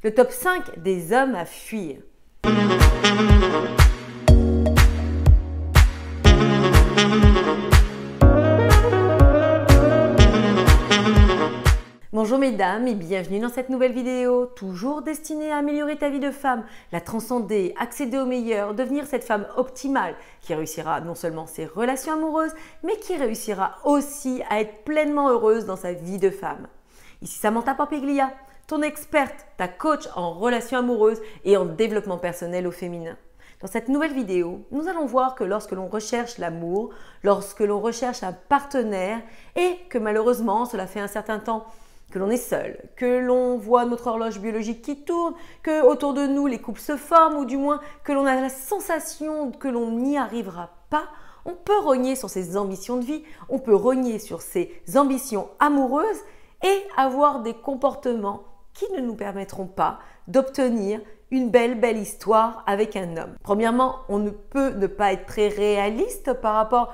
Le top 5 des hommes à fuir. Bonjour mesdames et bienvenue dans cette nouvelle vidéo, toujours destinée à améliorer ta vie de femme, la transcender, accéder au meilleur, devenir cette femme optimale qui réussira non seulement ses relations amoureuses, mais qui réussira aussi à être pleinement heureuse dans sa vie de femme. Ici Samantha Pampiglia, ton experte, ta coach en relations amoureuses et en développement personnel au féminin. Dans cette nouvelle vidéo, nous allons voir que lorsque l'on recherche l'amour, lorsque l'on recherche un partenaire et que malheureusement cela fait un certain temps que l'on est seul, que l'on voit notre horloge biologique qui tourne, que autour de nous les couples se forment ou du moins que l'on a la sensation que l'on n'y arrivera pas, on peut rogner sur ses ambitions de vie, on peut rogner sur ses ambitions amoureuses et avoir des comportements qui ne nous permettront pas d'obtenir une belle histoire avec un homme. Premièrement, on ne peut ne pas être très réaliste par rapport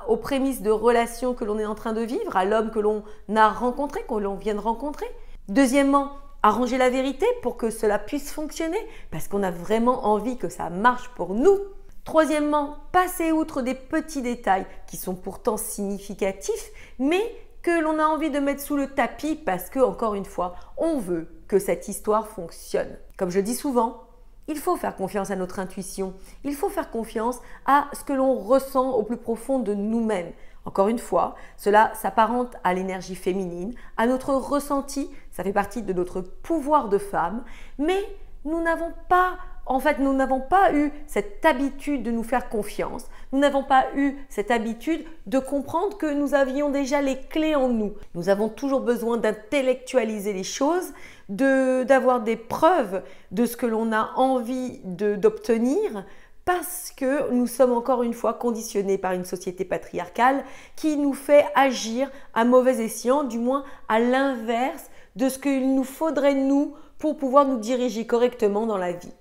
aux prémices de relation que l'on est en train de vivre, à l'homme que l'on a rencontré, que l'on vient de rencontrer. Deuxièmement, arranger la vérité pour que cela puisse fonctionner, parce qu'on a vraiment envie que ça marche pour nous. Troisièmement, passer outre des petits détails qui sont pourtant significatifs, mais que l'on a envie de mettre sous le tapis parce que, encore une fois, on veut que cette histoire fonctionne. Comme je dis souvent, il faut faire confiance à notre intuition, il faut faire confiance à ce que l'on ressent au plus profond de nous-mêmes. Encore une fois, cela s'apparente à l'énergie féminine, à notre ressenti, ça fait partie de notre pouvoir de femme, mais nous n'avons pas eu cette habitude de nous faire confiance, nous n'avons pas eu cette habitude de comprendre que nous avions déjà les clés en nous. Nous avons toujours besoin d'intellectualiser les choses, d'avoir des preuves de ce que l'on a envie d'obtenir parce que nous sommes encore une fois conditionnés par une société patriarcale qui nous fait agir à mauvais escient, du moins à l'inverse de ce qu'il nous faudrait nous pour pouvoir nous diriger correctement dans la vie.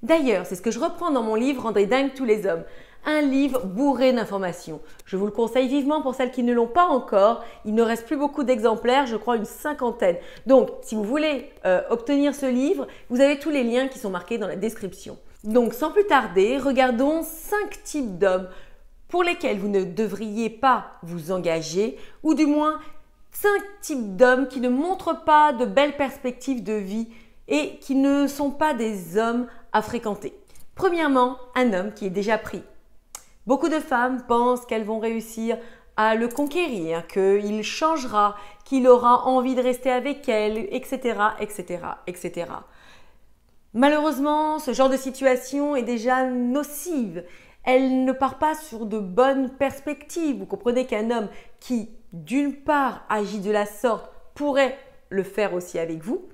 D'ailleurs, c'est ce que je reprends dans mon livre « Rendez dingue tous les hommes ». Un livre bourré d'informations. Je vous le conseille vivement pour celles qui ne l'ont pas encore. Il ne reste plus beaucoup d'exemplaires, je crois une 50aine. Donc, si vous voulez obtenir ce livre, vous avez tous les liens qui sont marqués dans la description. Donc, sans plus tarder, regardons 5 types d'hommes pour lesquels vous ne devriez pas vous engager, ou du moins 5 types d'hommes qui ne montrent pas de belles perspectives de vie et qui ne sont pas des hommes à fréquenter. Premièrement, un homme qui est déjà pris. Beaucoup de femmes pensent qu'elles vont réussir à le conquérir, qu'il changera, qu'il aura envie de rester avec elles, etc., etc., etc. Malheureusement, ce genre de situation est déjà nocive. Elle ne part pas sur de bonnes perspectives. Vous comprenez qu'un homme qui, d'une part, agit de la sorte, pourrait le faire aussi avec vous.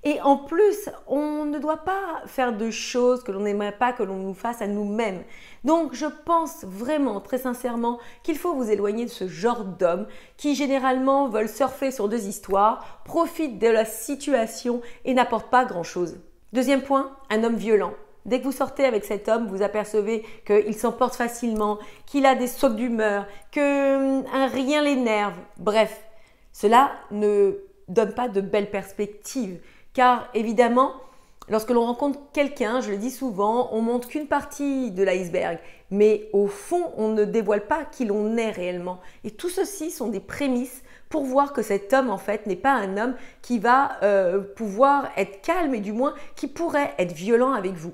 Et en plus, on ne doit pas faire de choses que l'on n'aimerait pas que l'on nous fasse à nous-mêmes. Donc, je pense vraiment, très sincèrement, qu'il faut vous éloigner de ce genre d'hommes qui généralement veulent surfer sur 2 histoires, profitent de la situation et n'apportent pas grand-chose. Deuxième point, un homme violent. Dès que vous sortez avec cet homme, vous apercevez qu'il s'emporte facilement, qu'il a des sautes d'humeur, que rien l'énerve. Bref, cela ne donne pas de belles perspectives. Car évidemment, lorsque l'on rencontre quelqu'un, je le dis souvent, on montre qu'une partie de l'iceberg. Mais au fond, on ne dévoile pas qui l'on est réellement. Et tout ceci sont des prémices pour voir que cet homme, en fait, n'est pas un homme qui va pouvoir être calme et du moins qui pourrait être violent avec vous.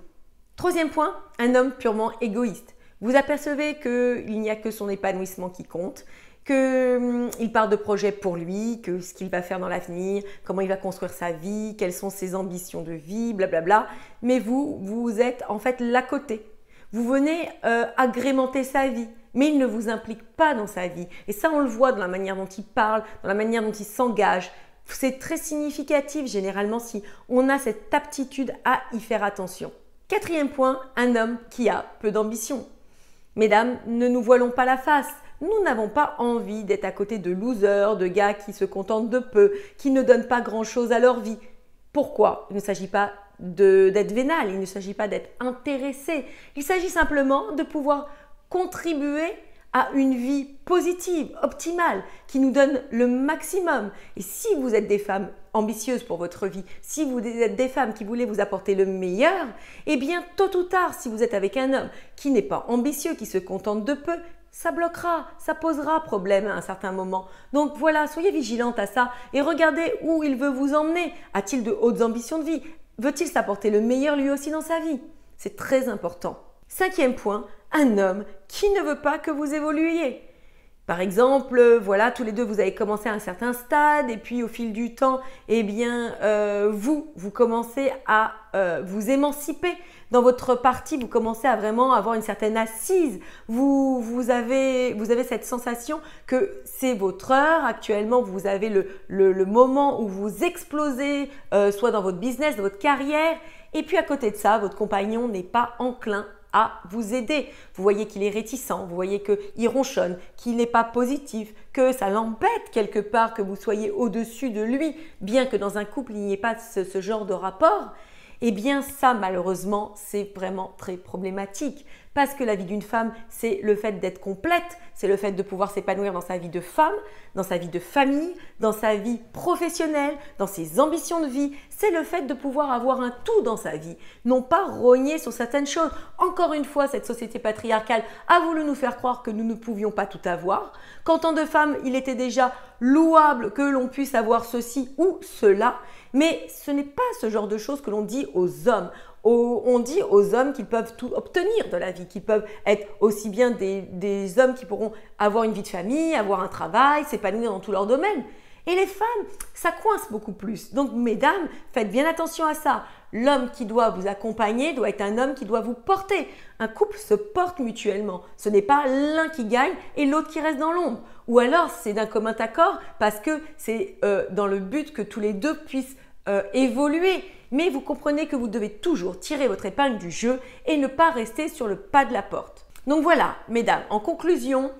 Troisième point, un homme purement égoïste. Vous apercevez qu'il n'y a que son épanouissement qui compte, qu'il part de projets pour lui, que ce qu'il va faire dans l'avenir, comment il va construire sa vie, quelles sont ses ambitions de vie, blablabla. Mais vous êtes en fait l'à côté. Vous venez agrémenter sa vie, mais il ne vous implique pas dans sa vie. Et ça, on le voit dans la manière dont il parle, dans la manière dont il s'engage. C'est très significatif généralement si on a cette aptitude à y faire attention. Quatrième point, un homme qui a peu d'ambition. Mesdames, ne nous voilons pas la face. Nous n'avons pas envie d'être à côté de losers, de gars qui se contentent de peu, qui ne donnent pas grand-chose à leur vie. Pourquoi? Il ne s'agit pas d'être vénal, il ne s'agit pas d'être intéressé. Il s'agit simplement de pouvoir contribuer à une vie positive, optimale, qui nous donne le maximum. Et si vous êtes des femmes ambitieuses pour votre vie, si vous êtes des femmes qui voulez vous apporter le meilleur, eh bien tôt ou tard, si vous êtes avec un homme qui n'est pas ambitieux, qui se contente de peu, ça bloquera, ça posera problème à un certain moment. Donc voilà, soyez vigilante à ça et regardez où il veut vous emmener. A-t-il de hautes ambitions de vie? Veut-il s'apporter le meilleur lui aussi dans sa vie? C'est très important. 5e point, un homme qui ne veut pas que vous évoluiez. Par exemple, voilà, tous les deux, vous avez commencé à un certain stade et puis au fil du temps, eh bien, vous commencez à vous émanciper. Dans votre partie, vous commencez à vraiment avoir une certaine assise. Vous avez cette sensation que c'est votre heure. Actuellement, vous avez le moment où vous explosez, soit dans votre business, dans votre carrière. Et puis à côté de ça, votre compagnon n'est pas enclin à vous aider. Vous voyez qu'il est réticent, vous voyez qu'il ronchonne, qu'il n'est pas positif, que ça l'embête quelque part que vous soyez au-dessus de lui, bien que dans un couple, il n'y ait pas ce genre de rapport. Eh bien ça, malheureusement, c'est vraiment très problématique parce que la vie d'une femme, c'est le fait d'être complète, c'est le fait de pouvoir s'épanouir dans sa vie de femme, dans sa vie de famille, dans sa vie professionnelle, dans ses ambitions de vie. C'est le fait de pouvoir avoir un tout dans sa vie, non pas rogner sur certaines choses. Encore une fois, cette société patriarcale a voulu nous faire croire que nous ne pouvions pas tout avoir, qu'en tant que femme, il était déjà louable que l'on puisse avoir ceci ou cela. Mais ce n'est pas ce genre de choses que l'on dit aux hommes. On dit aux hommes qu'ils peuvent tout obtenir de la vie, qu'ils peuvent être aussi bien des hommes qui pourront avoir une vie de famille, avoir un travail, s'épanouir dans tous leurs domaines. Et les femmes, ça coince beaucoup plus. Donc, mesdames, faites bien attention à ça. L'homme qui doit vous accompagner doit être un homme qui doit vous porter. Un couple se porte mutuellement. Ce n'est pas l'un qui gagne et l'autre qui reste dans l'ombre. Ou alors, c'est d'un commun accord parce que c'est dans le but que tous les deux puissent évoluer. Mais vous comprenez que vous devez toujours tirer votre épingle du jeu et ne pas rester sur le pas de la porte. Donc voilà, mesdames, en conclusion,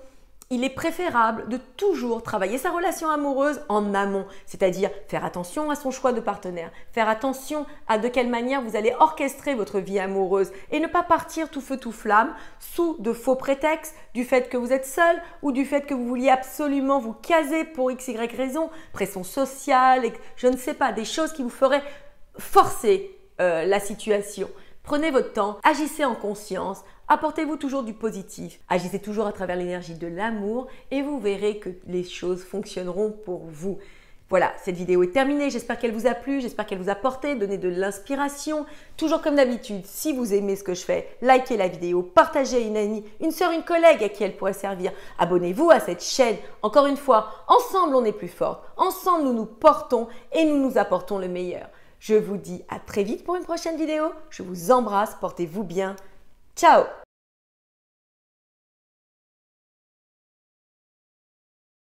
il est préférable de toujours travailler sa relation amoureuse en amont, c'est-à-dire faire attention à son choix de partenaire, faire attention à de quelle manière vous allez orchestrer votre vie amoureuse et ne pas partir tout feu tout flamme sous de faux prétextes du fait que vous êtes seul ou du fait que vous vouliez absolument vous caser pour x, y raison, pression sociale, je ne sais pas, des choses qui vous feraient forcer la situation. Prenez votre temps, agissez en conscience, apportez-vous toujours du positif, agissez toujours à travers l'énergie de l'amour et vous verrez que les choses fonctionneront pour vous. Voilà, cette vidéo est terminée, j'espère qu'elle vous a plu, j'espère qu'elle vous a apporté, donné de l'inspiration. Toujours comme d'habitude, si vous aimez ce que je fais, likez la vidéo, partagez à une amie, une sœur, une collègue à qui elle pourrait servir. Abonnez-vous à cette chaîne. Encore une fois, ensemble on est plus fort, ensemble nous nous portons et nous nous apportons le meilleur. Je vous dis à très vite pour une prochaine vidéo. Je vous embrasse, portez-vous bien. Ciao!